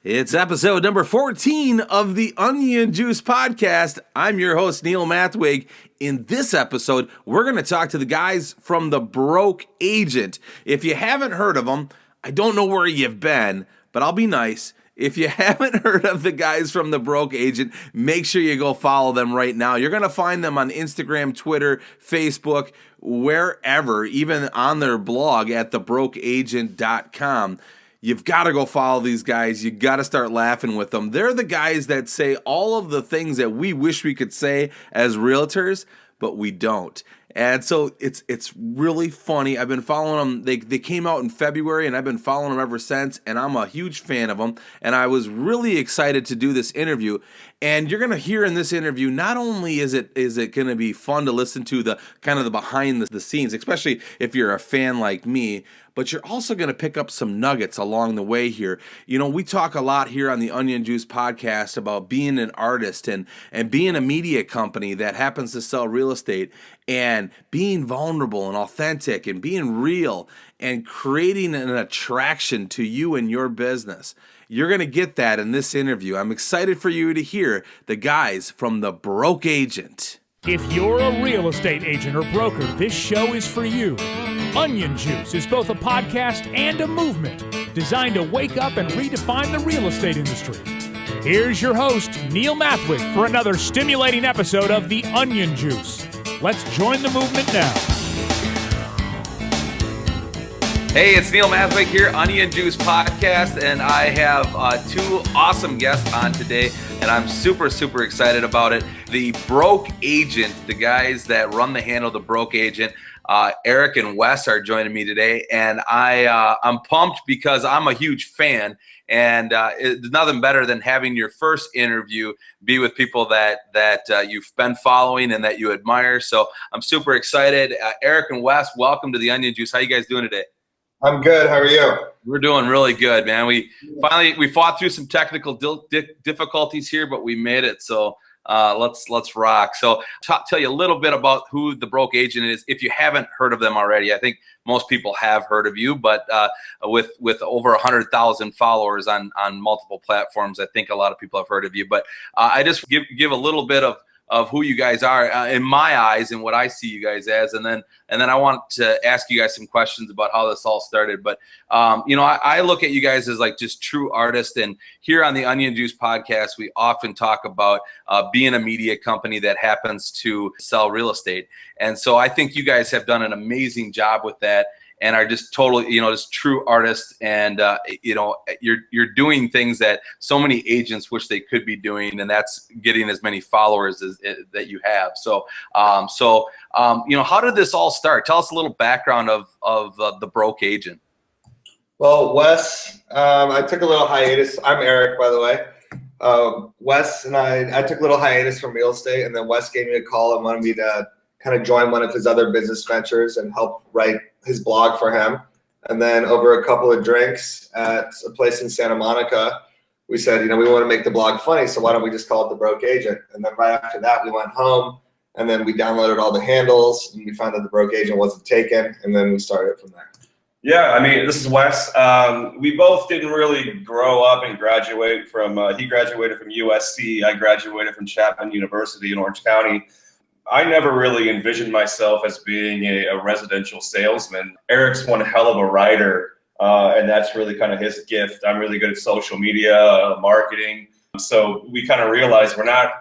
It's episode number 14 of the Onion Juice Podcast. I'm your host, Neil Mathweg. In this episode, we're going to talk to the guys from The Broke Agent. If you haven't heard of them, I don't know where you've been, but I'll be nice. If you haven't heard of the guys from The Broke Agent, make sure you go follow them right now. You're going to find them on Instagram, Twitter, Facebook, wherever, even on their blog at thebrokeagent.com. You've got to go follow these guys. You got to start laughing with them. They're the guys that say all of the things that we wish we could say as realtors, but we don't. And so it's really funny. I've been following them. They came out in February, and I've been following them ever since, and I'm a huge fan of them. And I was really excited to do this interview. And you're going to hear in this interview, not only is it going to be fun to listen to the kind of the behind the scenes, especially if you're a fan like me, but you're also going to pick up some nuggets along the way here. You know, we talk a lot here on the Onion Juice Podcast about being an artist and being a media company that happens to sell real estate and being vulnerable and authentic and being real and creating an attraction to you and your business. You're going to get that in this interview. I'm excited for you to hear the guys from The Broke Agent. If you're a real estate agent or broker, this show is for you. Onion Juice is both a podcast and a movement designed to wake up and redefine the real estate industry. Here's your host, Neil Mathweg, for another stimulating episode of The Onion Juice. Let's join the movement now. Hey, it's Neil Mathweg here, Onion Juice Podcast, and I have two awesome guests on today, and I'm super, super excited about it. The Broke Agent, the guys that run the handle, The Broke Agent, Eric and Wes are joining me today, and I'm pumped because I'm a huge fan, and it's nothing better than having your first interview be with people that you've been following and that you admire. So I'm super excited. Eric and Wes, welcome to the Onion Juice. How you guys doing today? I'm good. How are you? We're doing really good, man. We fought through some technical difficulties here, but we made it. So let's rock. So tell you a little bit about who The Broke Agent is, if you haven't heard of them already. I think most people have heard of you, but with over 100,000 followers on multiple platforms, I think a lot of people have heard of you. But I just give a little bit of who you guys are in my eyes and what I see you guys as, and then I want to ask you guys some questions about how this all started. But I look at you guys as like just true artists, and here on the Onion Juice Podcast, we often talk about being a media company that happens to sell real estate, and so I think you guys have done an amazing job with that. And are just totally, just true artists, and you're doing things that so many agents wish they could be doing, and that's getting as many followers as that you have. So, how did this all start? Tell us a little background of The Broke Agent. Well, Wes, I took a little hiatus. I'm Eric, by the way. Wes and I took a little hiatus from real estate, and then Wes gave me a call and wanted me to kind of join one of his other business ventures and help write his blog for him. And then over a couple of drinks at a place in Santa Monica, we said, we want to make the blog funny, so why don't we just call it The Broke Agent? And then right after that, we went home, and then we downloaded all the handles, and we found that The Broke Agent wasn't taken, and then we started from there. Yeah, this is Wes. We both didn't really grow up and graduate from, he graduated from USC, I graduated from Chapman University in Orange County. I never really envisioned myself as being a residential salesman. Eric's one hell of a writer, and that's really kind of his gift. I'm really good at social media, marketing. So we kind of realized we're not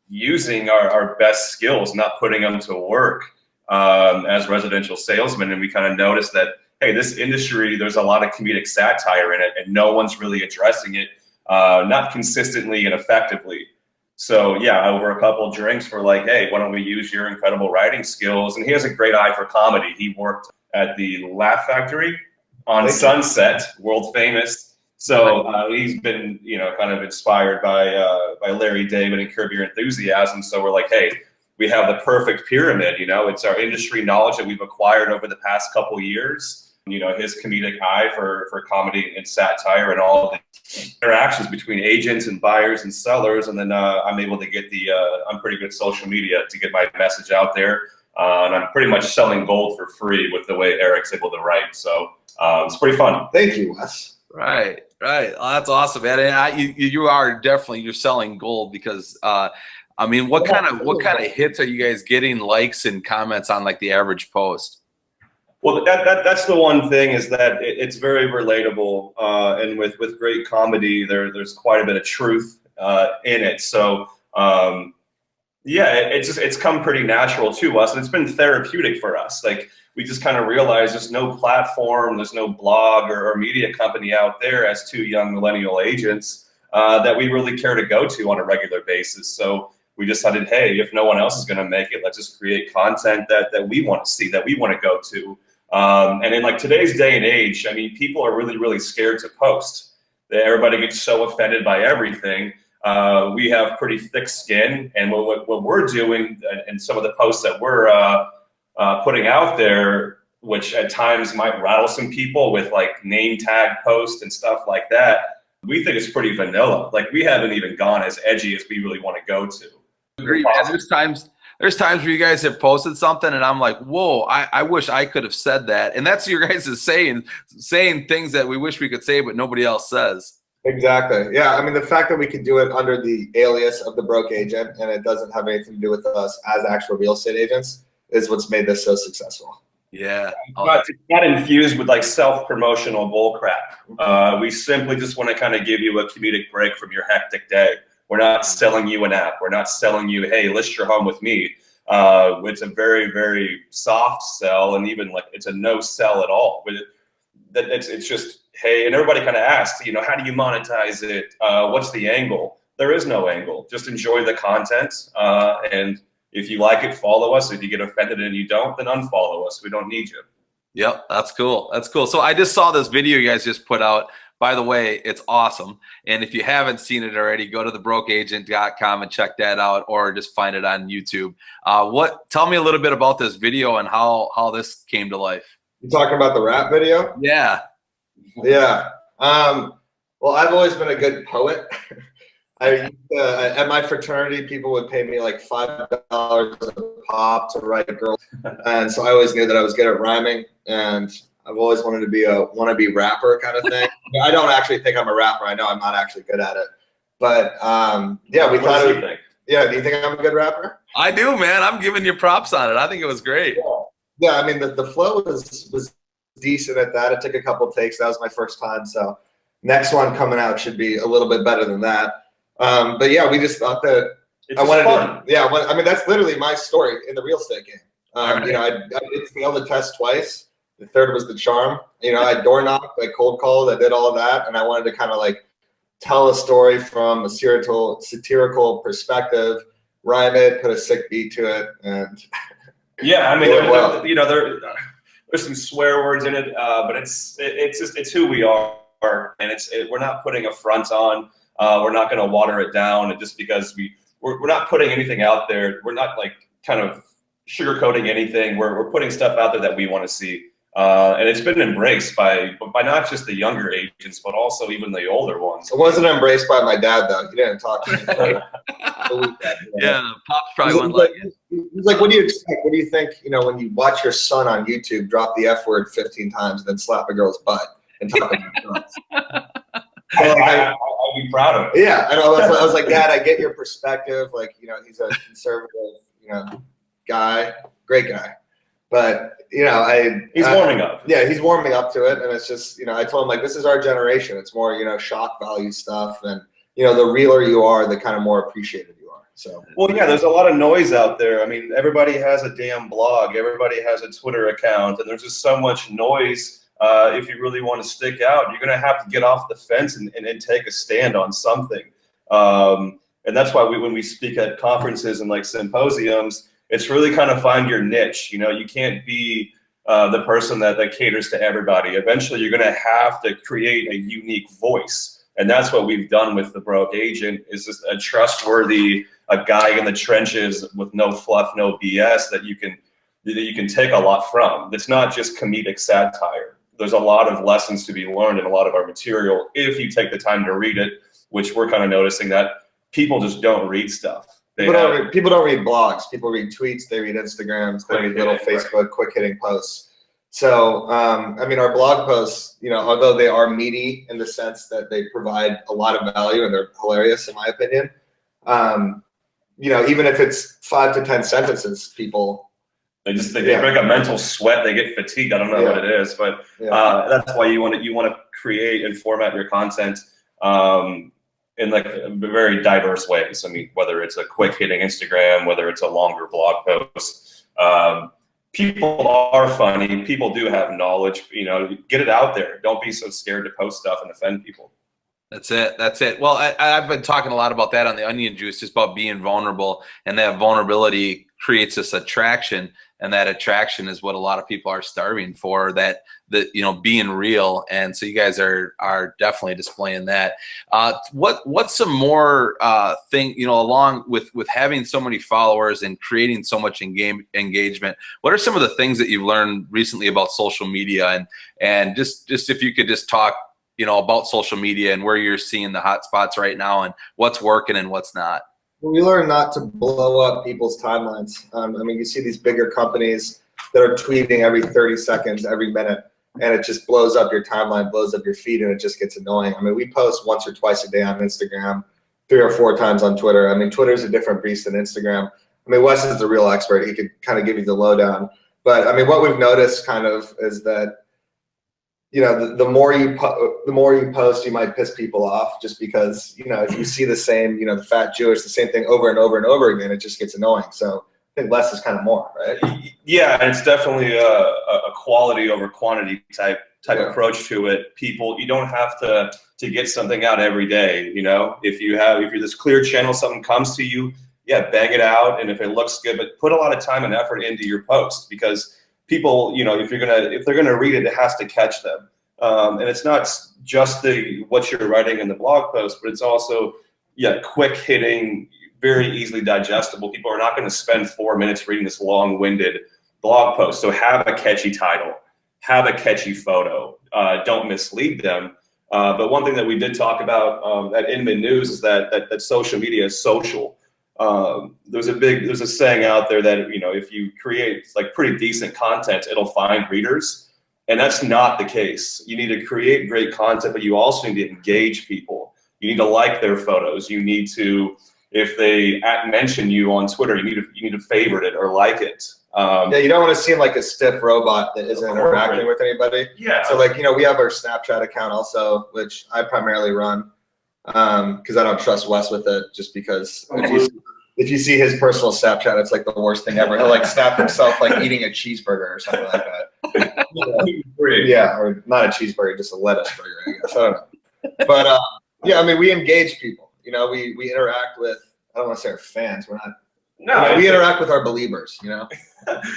using our best skills, not putting them to work as residential salesmen. And we kind of noticed that, hey, this industry, there's a lot of comedic satire in it, and no one's really addressing it, not consistently and effectively. So yeah, over a couple of drinks, we're like, hey, why don't we use your incredible writing skills? And he has a great eye for comedy. He worked at the Laugh Factory on Sunset, world famous. So he's been, kind of inspired by Larry David and Curb Your Enthusiasm. So we're like, hey, we have the perfect pyramid. It's our industry knowledge that we've acquired over the past couple of years. His comedic eye for comedy and satire and all the interactions between agents and buyers and sellers. And then I'm able to get I'm pretty good at social media to get my message out there. And I'm pretty much selling gold for free with the way Eric's able to write. So it's pretty fun. Thank you, Wes. Right. Right. Oh, that's awesome, man. And you are definitely, you're selling gold because, I mean, what kind of hits are you guys getting, likes and comments on like the average post? Well, that's the one thing, is that it's very relatable, and with great comedy, there's quite a bit of truth in it. So yeah, it's come pretty natural to us, and it's been therapeutic for us. Like, we just kind of realized there's no platform, there's no blog or media company out there as two young millennial agents that we really care to go to on a regular basis. So we decided, hey, if no one else is going to make it, let's just create content that we want to see, that we want to go to. And in like today's day and age, I mean, people are really, really scared to post. Everybody gets so offended by everything. We have pretty thick skin, and what we're doing and some of the posts that we're putting out there, which at times might rattle some people with like name tag posts and stuff like that, we think it's pretty vanilla. Like, we haven't even gone as edgy as we really want to go to. Agree, man. There's times where you guys have posted something and I'm like, whoa, I wish I could have said that. And that's your guys is saying things that we wish we could say, but nobody else says. Exactly. Yeah. I mean, the fact that we could do it under the alias of the broke agent and it doesn't have anything to do with us as actual real estate agents is what's made this so successful. Yeah. It's not infused with like self-promotional bullcrap. We simply just want to kind of give you a comedic break from your hectic day. We're not selling you an app. We're not selling you, hey, list your home with me. It's a very, very soft sell, and even like it's a no sell at all. It's just, hey, and everybody kind of asks, you know, how do you monetize it? What's the angle? There is no angle. Just enjoy the content, and if you like it, follow us. If you get offended and you don't, then unfollow us. We don't need you. Yep, that's cool. That's cool. So I just saw this video you guys just put out. By the way, it's awesome. And if you haven't seen it already, go to thebrokeagent.com and check that out, or just find it on YouTube. Tell me a little bit about this video and how this came to life. You talking about the rap video? Yeah. Yeah. Well, I've always been a good poet. At my fraternity, people would pay me like $5 a pop to write a girl, and so I always knew that I was good at rhyming, and I've always wanted to be a wannabe rapper kind of thing. I don't actually think I'm a rapper. I know I'm not actually good at it, but yeah, we thought. Yeah, do you think I'm a good rapper? I do, man. I'm giving you props on it. I think it was great. Yeah, I mean the flow was decent at that. It took a couple takes. That was my first time, so next one coming out should be a little bit better than that. But yeah, we just thought that I wanted to. Yeah, I mean that's literally my story in the real estate game. Right. You know, I did fail the test twice. The third was the charm. You know, I door knocked, I cold called, I did all of that, and I wanted to kind of like tell a story from a satirical perspective, rhyme it, put a sick beat to it, and yeah, I mean, there's some swear words in it, but it's who we are, and we're not putting a front on. We're not going to water it down, and just because we're not putting anything out there, we're not like kind of sugarcoating anything. We're putting stuff out there that we want to see. And it's been embraced by not just the younger agents, but also even the older ones. It wasn't embraced by my dad, though. He didn't talk to me. Yeah, Pop's probably one like it. He's like, what do you expect? What do you think, you know, when you watch your son on YouTube drop the F word 15 times and then slap a girl's butt and talk about I'd be proud of it. Yeah, and I was like, Dad, I get your perspective. Like, you know, he's a conservative, you know, guy, great guy. But, you know, he's warming up. Yeah, he's warming up to it. And it's just, you know, I told him, like, this is our generation. It's more, you know, shock value stuff. And, you know, the realer you are, the kind of more appreciated you are. So, well, yeah, there's a lot of noise out there. I mean, everybody has a damn blog. Everybody has a Twitter account. And there's just so much noise. If you really want to stick out, you're going to have to get off the fence and take a stand on something. And that's why when we speak at conferences and like symposiums, it's really kind of find your niche. You know, you can't be the person that caters to everybody. Eventually, you're going to have to create a unique voice. And that's what we've done with the Broke Agent, is just a trustworthy, a guy in the trenches with no fluff, no BS that you can take a lot from. It's not just comedic satire. There's a lot of lessons to be learned in a lot of our material if you take the time to read it, which we're kind of noticing that people just don't read stuff. People don't read blogs. People read tweets. They read Instagrams. They read little Facebook quick hitting posts. So, I mean, our blog posts, although they are meaty in the sense that they provide a lot of value and they're hilarious, in my opinion, even if it's 5 to 10 sentences, people they break a mental sweat. They get fatigued. I don't know what it is, but that's why you want to create and format your content in like very diverse ways. I mean, whether it's a quick hitting Instagram, whether it's a longer blog post. People are funny. People do have knowledge. Get it out there. Don't be so scared to post stuff and offend people. That's it. Well, I've been talking a lot about that on the Onion Juice, just about being vulnerable, and that vulnerability creates this attraction, and that attraction is what a lot of people are starving for, that being real. And so you guys are definitely displaying that. What's some more thing, along with having so many followers and creating so much engagement, what are some of the things that you've learned recently about social media, and just if you could just talk about social media and where you're seeing the hot spots right now and what's working and what's not? Well, we learn not to blow up people's timelines. I mean, you see these bigger companies that are tweeting every 30 seconds, every minute, and it just blows up your timeline, blows up your feed, and it just gets annoying. I mean, we post once or twice a day on Instagram, 3 or 4 times on Twitter. I mean, Twitter's a different beast than Instagram. I mean, Wes is the real expert. He could kind of give you the lowdown. But, I mean, what we've noticed kind of is that the more you post, you might piss people off, just because if you see the same, the fat Jewish, the same thing over and over and over again, it just gets annoying. So I think less is kind of more, right? Yeah, and it's definitely a quality over quantity type approach to it. You don't have to get something out every day. If you're this clear channel, something comes to you, bang it out, and if it looks good, but put a lot of time and effort into your post, because people, if they're gonna read it, it has to catch them. And it's not just what you're writing in the blog post, but it's also quick hitting, very easily digestible. People are not going to spend 4 minutes reading this long-winded blog post. So have a catchy title, have a catchy photo. Don't mislead them. But one thing that we did talk about at Inman News is that social media is social. There's a saying out there that if you create like pretty decent content, it'll find readers, and that's not the case. You need to create great content, but you also need to engage people. You need to like their photos. You need to, if they mention you on Twitter, you need to favorite it or like it. You don't want to seem like a stiff robot that isn't interacting with anybody. Yeah. So we have our Snapchat account also, which I primarily run. Because I don't trust Wes with it, just because if you see his personal Snapchat, it's like the worst thing ever. He'll snap himself eating a cheeseburger or something like that. Yeah, or not a cheeseburger, just a lettuce burger, I guess. I don't know. But I mean, we engage people. We interact with, I don't want to say our fans. We're not. No, we interact with our believers. Yeah,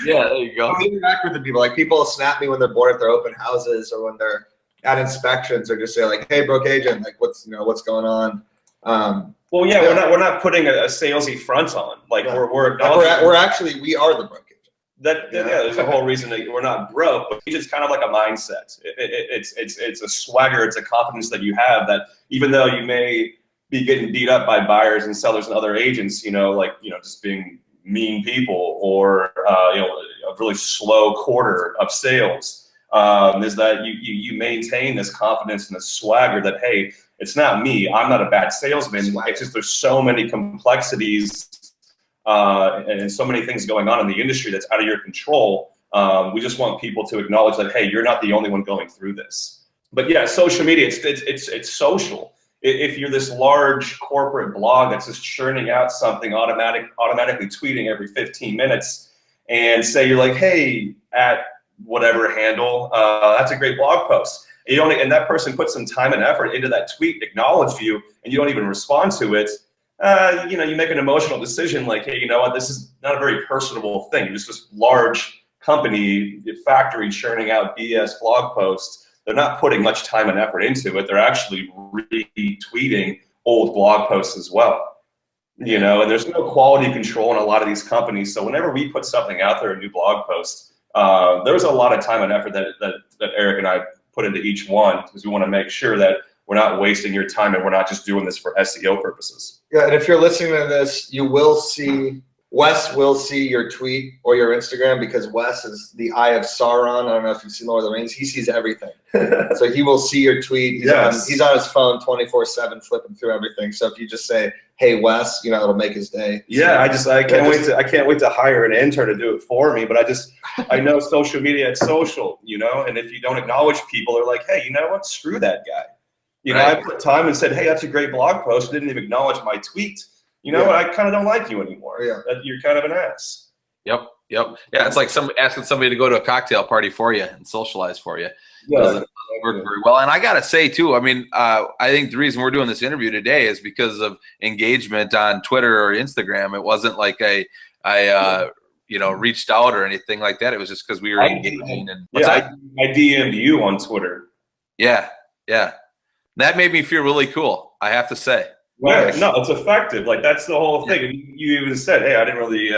there you go. We interact with the people. People snap me when they're bored at their open houses, or when they're at inspections, or just say "Hey, broke agent, what's going on?" Well, we're not putting a salesy front on. We're actually we are the broke agent. There's a whole reason that we're not broke, but it's kind of like a mindset. It's a swagger, it's a confidence that you have, that even though you may be getting beat up by buyers and sellers and other agents, just being mean people, or a really slow quarter of sales. Is that you maintain this confidence and this swagger that, hey, it's not me, I'm not a bad salesman. It's just there's so many complexities and so many things going on in the industry that's out of your control. We just want people to acknowledge that, hey, you're not the only one going through this. But yeah, social media, it's social. If you're this large corporate blog that's just churning out something, automatically tweeting every 15 minutes, and say you're like, hey, at whatever handle, that's a great blog post. And that person put some time and effort into that tweet, acknowledged you, and you don't even respond to it. You make an emotional decision like, hey, you know what, this is not a very personable thing. It's just this large company, factory churning out BS blog posts. They're not putting much time and effort into it. They're actually retweeting old blog posts as well. And there's no quality control in a lot of these companies. So whenever we put something out there, a new blog post, there's a lot of time and effort that Eric and I put into each one, because we want to make sure that we're not wasting your time and we're not just doing this for SEO purposes. Yeah, and if you're listening to this, you will see Wes will see your tweet or your Instagram because Wes is the eye of Sauron. I don't know if you've seen Lord of the Rings. He sees everything. So he will see your tweet. He's on his phone 24/7 flipping through everything. So if you just say, "Hey Wes," you know, it'll make his day. Yeah, I can't wait to hire an intern to do it for me. But I know social media, it's social, you know, and if you don't acknowledge people, they're like, hey, you know what? Screw that guy. You know, I put time and said, hey, that's a great blog post. I didn't even acknowledge my tweet. You know what? I kind of don't like you anymore. Yeah. You're kind of an ass. Yep. Yeah, it's like asking somebody to go to a cocktail party for you and socialize for you. Yeah, doesn't work very well. And I gotta say too, I mean, I think the reason we're doing this interview today is because of engagement on Twitter or Instagram. It wasn't like I reached out or anything like that. It was just because we were engaging. And I DM'd you on Twitter. Yeah. That made me feel really cool, I have to say. Right. No, it's effective. Like, that's the whole thing. You even said, hey, I didn't really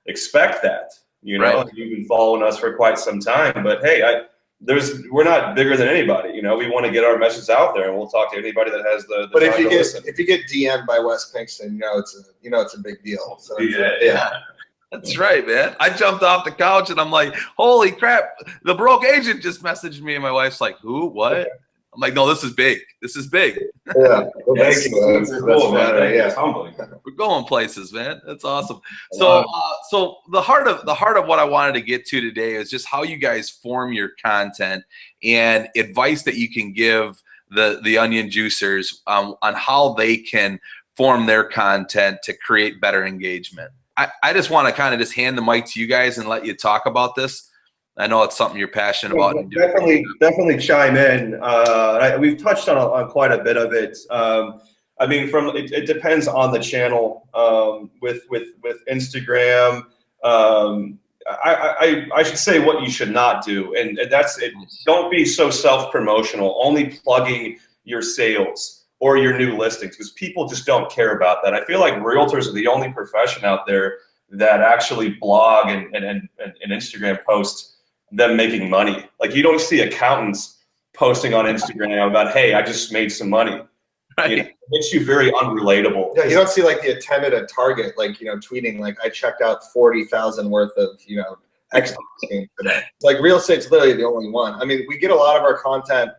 expect that. You know, you've been following us for quite some time, but hey, we're not bigger than anybody. You know, we want to get our message out there, and we'll talk to anybody that has the But if you get DM'd by Wes Pinkston, it's a big deal. So yeah. That's right, man. I jumped off the couch and I'm like, holy crap, the broke agent just messaged me, and my wife's like, who? What? I'm like, no, this is big. This is big. Yeah. Well, that's cool, man. Yeah. Humbling. We're going places, man. That's awesome. So the heart of what I wanted to get to today is just how you guys form your content and advice that you can give the onion juicers on how they can form their content to create better engagement. I just want to kind of just hand the mic to you guys and let you talk about this. I know it's something you're passionate about. Definitely chime in. We've touched on quite a bit of it. I mean, it depends on the channel. With Instagram, I should say what you should not do, and that's it. Don't be so self-promotional, only plugging your sales or your new listings, because people just don't care about that. I feel like realtors are the only profession out there that actually blog and Instagram post them making money. Like, you don't see accountants posting on Instagram about, hey, I just made some money. Right. It makes you very unrelatable. Yeah, you don't see like the attendant at Target, like, tweeting like, I checked out 40,000 worth of, Xbox games today. Like, real estate's literally the only one. I mean, we get a lot of our content,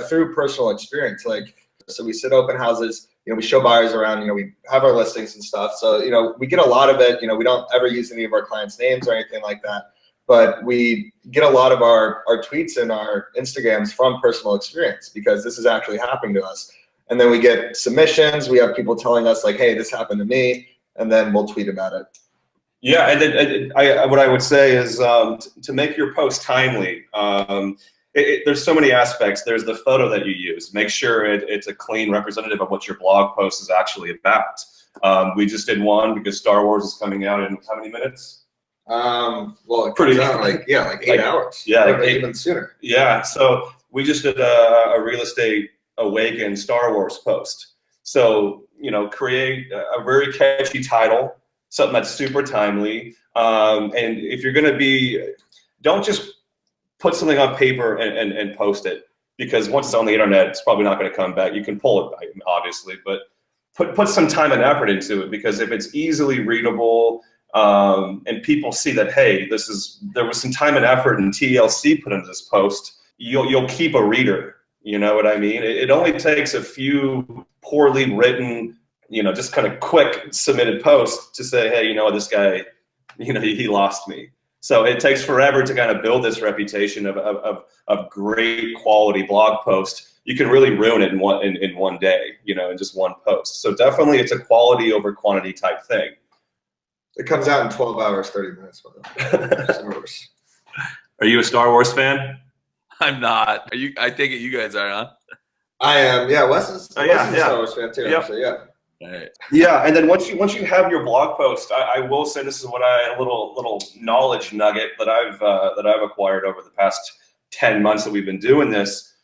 through personal experience. Like, so we sit open houses, we show buyers around, we have our listings and stuff. So, we get a lot of it. We don't ever use any of our clients' names or anything like that. But we get a lot of our tweets and our Instagrams from personal experience, because this is actually happening to us. And then we get submissions. We have people telling us like, hey, this happened to me. And then we'll tweet about it. Yeah, and then what I would say is to make your post timely. There's so many aspects. There's the photo that you use. Make sure it's a clean representative of what your blog post is actually about. We just did one because Star Wars is coming out in how many minutes? Well, it comes out like 8 hours. Yeah, like even sooner. Yeah, so we just did a Real Estate Awaken Star Wars post. So, create a very catchy title, something that's super timely. And if you're going to don't just put something on paper and post it, because once it's on the internet, it's probably not going to come back. You can pull it back, obviously, but put some time and effort into it, because if it's easily readable, and people see that, hey, there was some time and effort and TLC put into this post, you'll keep a reader. You know what I mean? It only takes a few poorly written, just kind of quick submitted posts to say, hey, this guy, he lost me. So it takes forever to kind of build this reputation of great quality blog post. You can really ruin it in one day, in just one post. So definitely, it's a quality over quantity type thing. It comes out in 12 hours, 30 minutes. Are you a Star Wars fan? I'm not. Are you? I take it you guys are, huh? I am. Yeah, Wes is a Star Wars fan too. Yep. Actually, yeah. All right. Yeah, and then once you have your blog post, I will say this is what a little knowledge nugget that I've acquired over the past 10 months that we've been doing this.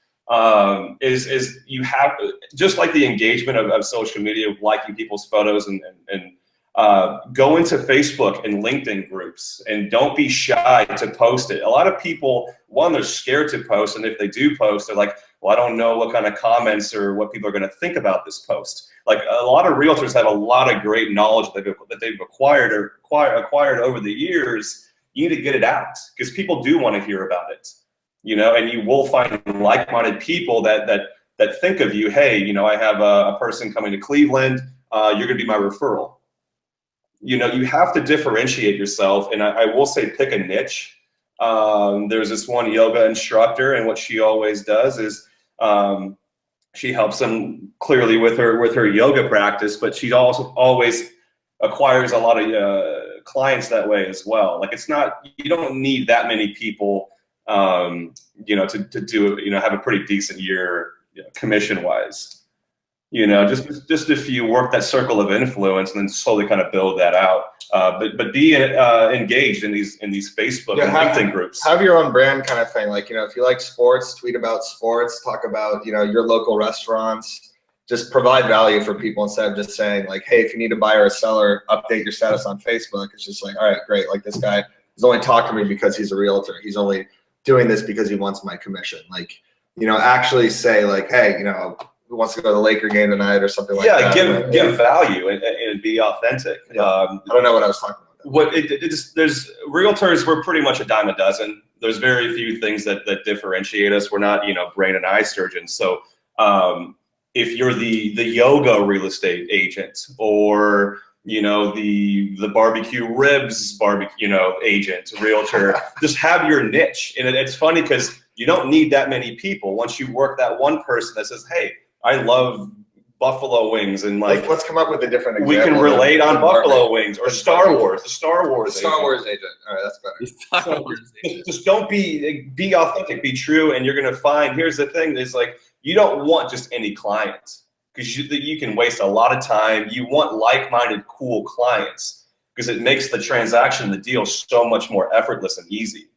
Is you have, just like the engagement of social media, liking people's photos and go into Facebook and LinkedIn groups, and don't be shy to post it. A lot of people, one, they're scared to post, and if they do post, they're like, well, I don't know what kind of comments or what people are going to think about this post. Like a lot of realtors have a lot of great knowledge that they've acquired over the years. You need to get it out because people do want to hear about it, you know, and you will find like-minded people that think of you. Hey, you know, I have a person coming to Cleveland. You're going to be my referral. You know, you have to differentiate yourself. And I will say, pick a niche. There's this one yoga instructor, and what she always does is she helps them clearly with her yoga practice, but she also always acquires a lot of clients that way as well. Like it's not, you don't need that many people, you know, to do, you know, have a pretty decent year, you know, commission wise. You know, just if you work that circle of influence and then slowly kind of build that out. But be engaged in these Facebook and LinkedIn groups. Have your own brand kind of thing. Like, you know, if you like sports, tweet about sports, talk about, you know, your local restaurants. Just provide value for people instead of just saying like, hey, if you need a buyer or seller, update your status on Facebook. It's just like, all right, great. Like this guy is only talking to me because he's a realtor. He's only doing this because he wants my commission. Like, you know, actually say like, hey, you know, who wants to go to the Laker game tonight or something like that. Yeah, give value and be authentic. Yeah. I don't know what I was talking about. There's realtors, we're pretty much a dime a dozen. There's very few things that differentiate us. We're not, you know, brain and eye surgeons. So if you're the yoga real estate agent or, you know, the barbecue ribs you know, agent, realtor, just have your niche. And it's funny because you don't need that many people. Once you work that one person that says, hey, I love buffalo wings, and like let's come up with a different example. We can relate on buffalo wings or Star Wars, the Star Wars agent. All right, that's better. Just don't be authentic, be true, and you're gonna find. Here's the thing: is like you don't want just any clients because you can waste a lot of time. You want like-minded, cool clients because it makes the transaction, the deal, so much more effortless and easy.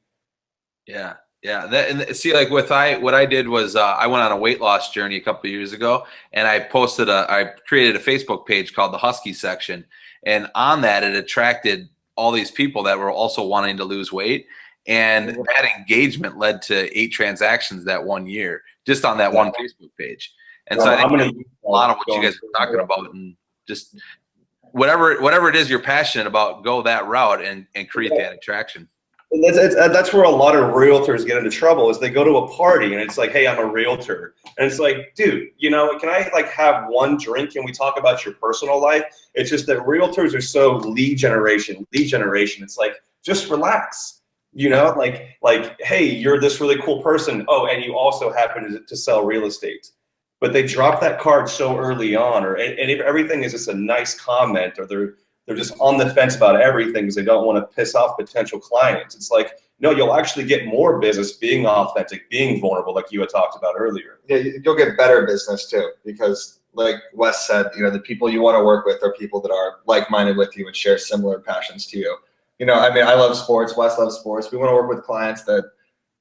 Yeah. Yeah, and see, like what I did was I went on a weight loss journey a couple of years ago, and I created a Facebook page called the Husky Section, and on that it attracted all these people that were also wanting to lose weight, and that engagement led to 8 transactions that one year just on that one Facebook page. And so I think a lot of what you guys are talking about, and just whatever it is you're passionate about, go that route and create that attraction. That's where a lot of realtors get into trouble is they go to a party and it's like, hey, I'm a realtor. And it's like, dude, you know, can I like have one drink and we talk about your personal life? It's just that realtors are so lead generation. It's like, just relax, you know, like, hey, you're this really cool person. Oh, and you also happen to sell real estate. But they drop that card so early on, and if everything is just a nice comment, or they're just on the fence about everything because they don't want to piss off potential clients. It's like, no, you'll actually get more business being authentic, being vulnerable, like you had talked about earlier. Yeah, you'll get better business too, because like Wes said, you know, the people you want to work with are people that are like-minded with you and share similar passions to you. You know, I mean, I love sports. Wes loves sports. We want to work with clients that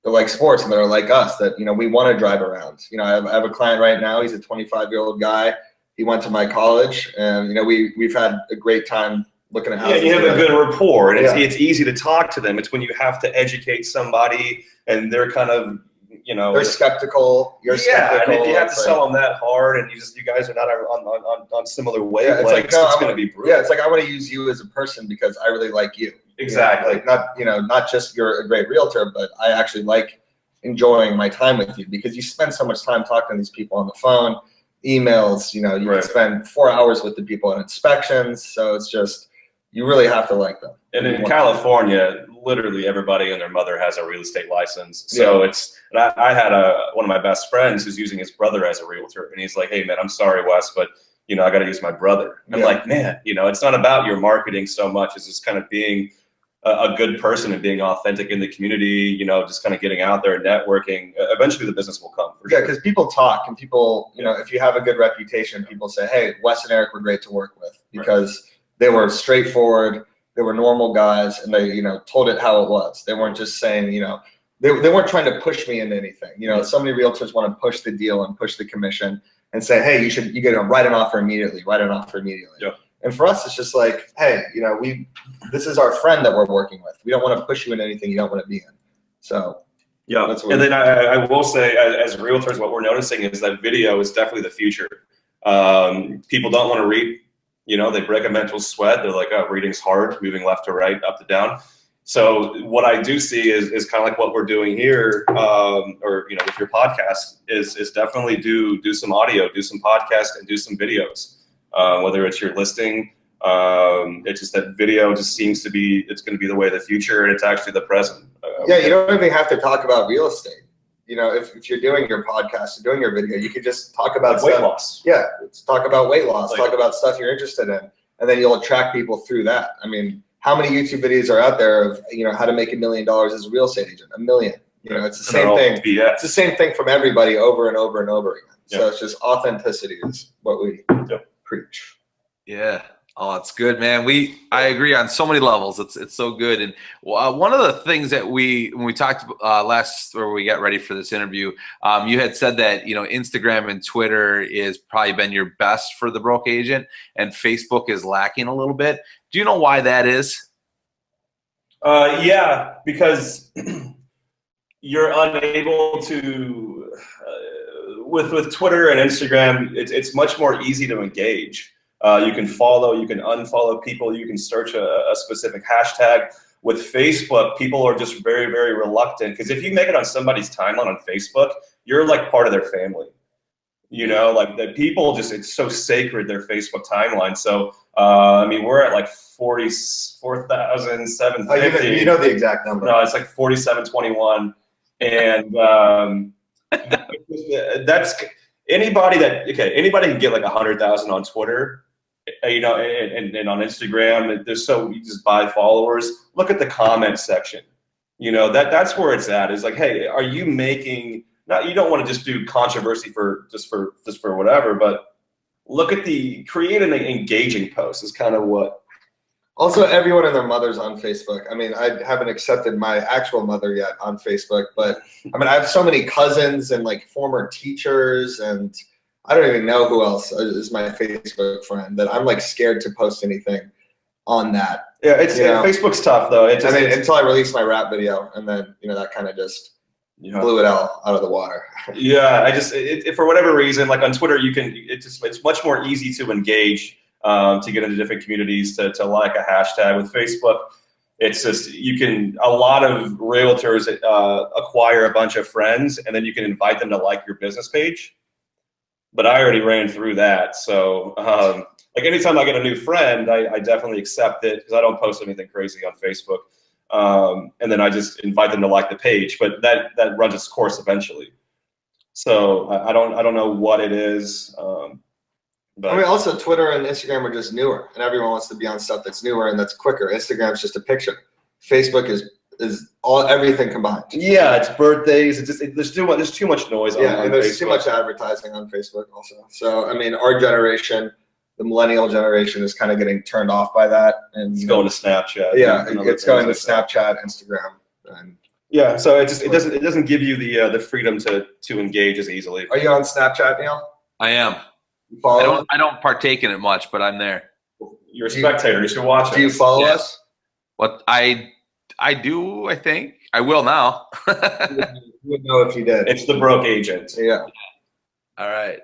like sports and that are like us, that, you know, we want to drive around. You know, I have a client right now. He's a 25-year-old guy. He went to my college, and you know we've had a great time looking at houses. Yeah, you have a good rapport, and it's easy to talk to them. It's when you have to educate somebody, and they're kind of, you know, they're skeptical. You're skeptical. And if you have to sell them that hard, and you guys are not on similar wavelengths, it's going to be brutal. Yeah, it's like I want to use you as a person because I really like you. Exactly. You know, not just you're a great realtor, but I actually like enjoying my time with you because you spend so much time talking to these people on the phone. Emails, you know, you can spend 4 hours with the people in inspections. So it's just, you really have to like them. And in California, literally everybody and their mother has a real estate license. So I had one of my best friends who's using his brother as a realtor. And he's like, hey man, I'm sorry, Wes, but you know, I got to use my brother. And I'm like, man, you know, it's not about your marketing so much. It's just kind of being a good person and being authentic in the community, you know, just kind of getting out there and networking. Eventually the business will come for sure. Yeah, because people talk, and people, you know, if you have a good reputation, people say, hey, Wes and Eric were great to work with because they were straightforward, they were normal guys, and they, you know, told it how it was. They weren't just saying, you know, they weren't trying to push me into anything. You know, so many realtors want to push the deal and push the commission and say, hey, you get to write an offer immediately, Yeah. And for us, it's just like, hey, you know, this is our friend that we're working with. We don't want to push you into anything you don't want to be in. So Yeah, and then I will say, as realtors, what we're noticing is that video is definitely the future. People don't want to read. You know, they break a mental sweat. They're like, oh, reading's hard, moving left to right, up to down. So what I do see is kind of like what we're doing here, or you know, with your podcast, is definitely do some audio, do some podcast, and do some videos. Whether it's your listing, it's just that video just seems to be, it's going to be the way of the future, and it's actually the present. Yeah, you don't even have to talk about real estate. You know, if you're doing your podcast or doing your video, you could just talk about weight loss. Yeah, talk about weight loss, talk about stuff you're interested in, and then you'll attract people through that. I mean, how many YouTube videos are out there of, you know, how to make $1 million as a real estate agent? 1 million. You know, it's the same thing. It's the same thing from everybody over and over and over again. So it's just authenticity is what we preach. Yeah. Oh, it's good, man. I agree on so many levels. It's so good. And one of the things that when we talked where we got ready for this interview, you had said that, you know, Instagram and Twitter is probably been your best for the broke agent, and Facebook is lacking a little bit. Do you know why that is? Yeah, because you're unable to with Twitter and Instagram. It's much more easy to engage. You can follow, you can unfollow people, you can search a specific hashtag. With Facebook, people are just very, very reluctant, because if you make it on somebody's timeline on Facebook, you're like part of their family. You know, like the people just, it's so sacred, their Facebook timeline. So, I mean, we're at like 44,750. You know the exact number. No, it's like 4721. And that's anybody can get like 100,000 on Twitter. You know, and on Instagram, you just buy followers. Look at the comment section. You know, that's where it's at. Is like, hey, are you making? Not, you don't want to just do controversy for whatever, but look at create an engaging post is kind of what. Also, everyone and their mother's on Facebook. I mean, I haven't accepted my actual mother yet on Facebook, but I mean, I have so many cousins and like former teachers, and I don't even know who else is my Facebook friend, that I'm like scared to post anything on that. Yeah, Facebook's tough though. Until I release my rap video, and then, you know, that kind of just blew it all out of the water. Yeah, for whatever reason, like on Twitter, it's much more easy to engage, to get into different communities, to like a hashtag. With Facebook, it's just, a lot of realtors acquire a bunch of friends, and then you can invite them to like your business page. But I already ran through that. So like anytime I get a new friend, I definitely accept it, because I don't post anything crazy on Facebook. And then I just invite them to like the page, but that runs its course eventually. So I don't know what it is. But I mean, also Twitter and Instagram are just newer, and everyone wants to be on stuff that's newer and that's quicker. Instagram's just a picture. Facebook is everything combined. Yeah, it's birthdays. It's just there's too much noise. Yeah, and there's too much advertising on Facebook also. So I mean, our generation, the millennial generation, is kind of getting turned off by that, and it's going to Snapchat. Yeah, it's going to Snapchat, Instagram, and yeah. So it doesn't give you the freedom to engage as easily. Are you on Snapchat, Neil? I am. I don't partake in it much, but I'm there. You're a spectator. You should watch it. Do you follow us? What I do, I think. I will now. You would know if you did. It's the broke agent. Yeah. All right.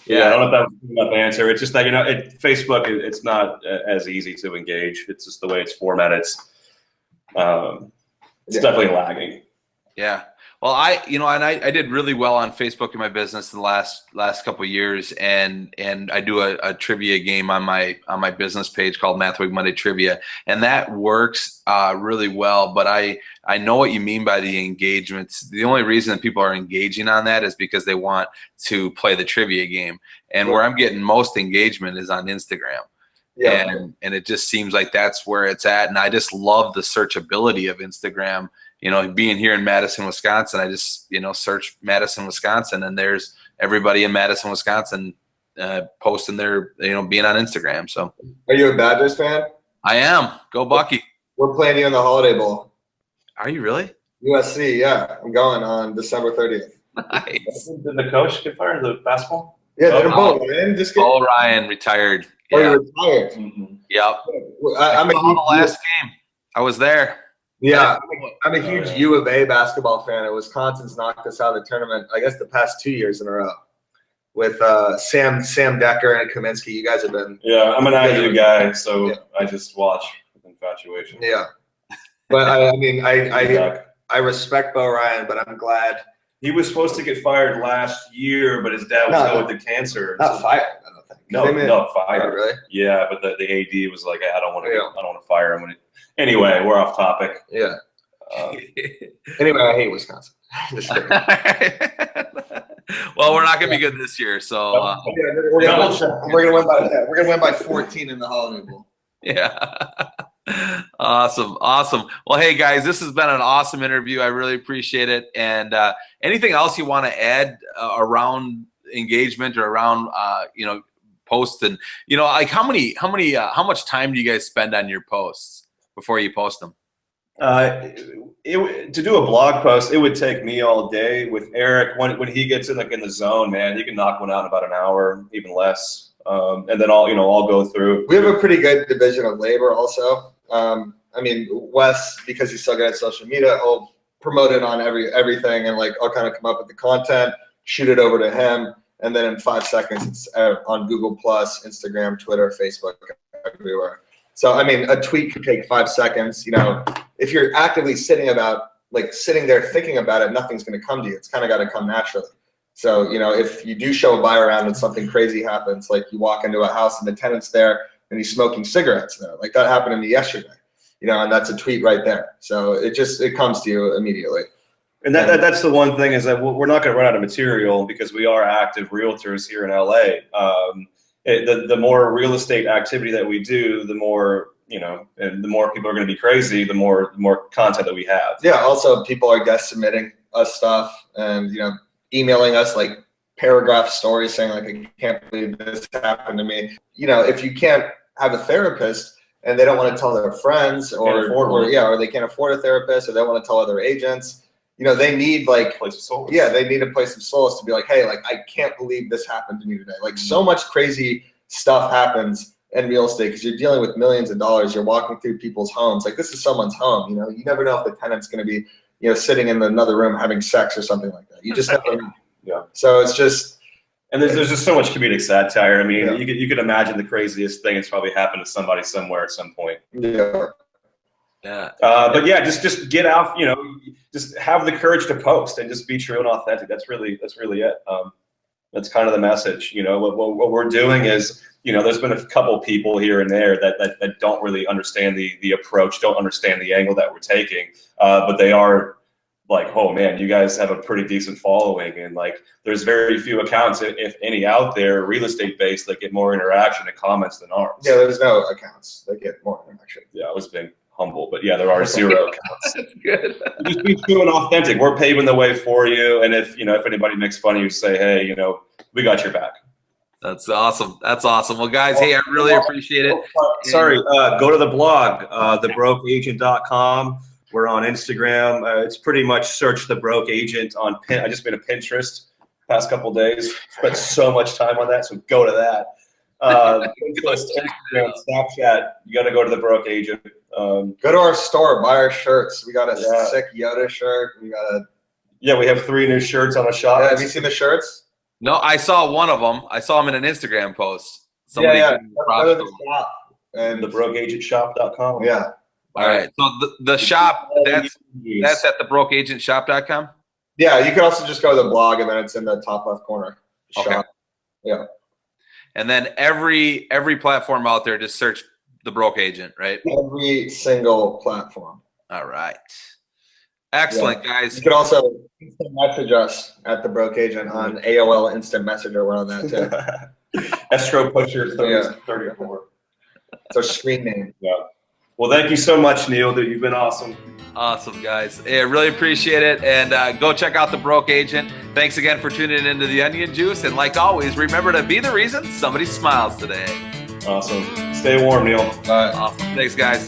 Yeah, I don't know if that was enough answer. It's just that, Facebook, it's not as easy to engage. It's just the way it's formatted. It's definitely lagging. Yeah. Well, I did really well on Facebook in my business in the last couple of years, and I do a trivia game on my business page called Mathweg Monday Trivia, and that works really well. But I know what you mean by the engagements. The only reason that people are engaging on that is because they want to play the trivia game, and where I'm getting most engagement is on Instagram. Yeah, and it just seems like that's where it's at, and I just love the searchability of Instagram. You know, being here in Madison, Wisconsin, I just, search Madison, Wisconsin, and there's everybody in Madison, Wisconsin posting their, being on Instagram. So, are you a Badgers fan? I am. Go Bucky. We're playing you in the Holiday Bowl. Are you really? USC, yeah. I'm going on December 30th. Nice. Did the coach get fired, the basketball? Yeah, they're both. Ryan retired. Oh, yeah. You retired? Yep. I saw the last game. I was there. Yeah, I'm a huge U of A basketball fan, and Wisconsin's knocked us out of the tournament, I guess, the past 2 years in a row. With Sam Decker and Kaminsky, you guys have been. Yeah, I'm an IU guy, so I just watch with infatuation. Yeah, but I respect Bo Ryan, but I'm glad he was supposed to get fired last year, but his dad was going with the cancer. Not fired, I don't think. No, fired. Oh, really? Yeah, but the AD was like, I don't want to fire him. Anyway, we're off topic. Yeah. Anyway, I hate Wisconsin. Just kidding. Well, we're not going to be good this year, so we're gonna win by 14 in the Holiday Bowl. Yeah. Awesome. Well, hey guys, this has been an awesome interview. I really appreciate it. And anything else you want to add around engagement or around posts and like how much time do you guys spend on your posts before you post them? To do a blog post, it would take me all day. With Eric, when he gets in the zone, man, he can knock one out in about an hour, even less. And then I'll go through. We have a pretty good division of labor also. Wes, because he's so good at social media, he'll promote it on everything, and I'll kind of come up with the content, shoot it over to him, and then in 5 seconds it's on Google Plus, Instagram, Twitter, Facebook, everywhere. So a tweet could take 5 seconds. If you're actively sitting there thinking about it, nothing's going to come to you. It's kind of got to come naturally. So if you do show a buy around and something crazy happens, like you walk into a house and the tenant's there and he's smoking cigarettes there, like that happened to me yesterday. And that's a tweet right there. So it comes to you immediately. And that's the one thing is that we're not going to run out of material because we are active realtors here in LA. The more real estate activity that we do, the more and the more people are going to be crazy, the more content that we have. Yeah. Also, people are guest submitting us stuff and emailing us paragraph stories saying I can't believe this happened to me. If you can't have a therapist and they don't want to tell their friends or they can't afford a therapist or they want to tell other agents, they need place of solace. Yeah, they need a place of solace to be hey, I can't believe this happened to me today. So much crazy stuff happens in real estate because you're dealing with millions of dollars. You're walking through people's homes. This is someone's home. You never know if the tenant's going to be sitting in another room having sex or something like that. You just never know. Yeah. So it's just, and there's just so much comedic satire. You could imagine the craziest thing that's probably happened to somebody somewhere at some point. Yeah. Yeah. But yeah, just get out. Just have the courage to post and just be true and authentic. That's really it. That's kind of the message. What we're doing is, there's been a couple people here and there that don't really understand the approach, don't understand the angle that we're taking, but they are oh man, you guys have a pretty decent following, and there's very few accounts, if any, out there real estate based that get more interaction and comments than ours. Yeah, there's no accounts that get more interaction. Yeah, I was being humble, but yeah, there are 0 accounts. Good. Just be true and authentic. We're paving the way for you, and if anybody makes fun of you, say, hey, we got your back. That's awesome. Well, guys, hey, I really appreciate it. Sorry, go to the blog, thebrokeagent.com. We're on Instagram. It's pretty much search The Broke Agent on I just made a Pinterest past couple days. Spent so much time on that, so go to that. Pinterest, Instagram, Snapchat. You got to go to The Broke Agent. Go to our store, buy our shirts. We got a sick Yoda shirt. We have 3 new shirts on the shop. Yeah, have you seen the shirts? No, I saw one of them. I saw them in an Instagram post. Somebody Go to the shop. And thebrokeagentshop.com. Yeah. All right. So the shop, that's at thebrokeagentshop.com? Yeah, you can also just go to the blog, and then it's in the top left corner. Shop. Okay. Yeah. And then every platform out there, just search The Broke Agent, right? Every single platform. All right. Excellent, guys. You can also instant message us at The Broke Agent on AOL Instant Messenger. We're on that too. Escrow Pusher 34. It's our screen name. Yeah. Well, thank you so much, Neil. Dude, you've been awesome. Awesome, guys. Hey, I really appreciate it. And go check out The Broke Agent. Thanks again for tuning into The Onion Juice. And like always, remember to be the reason somebody smiles today. Awesome. Stay warm, Neil. Bye. Awesome. Thanks, guys.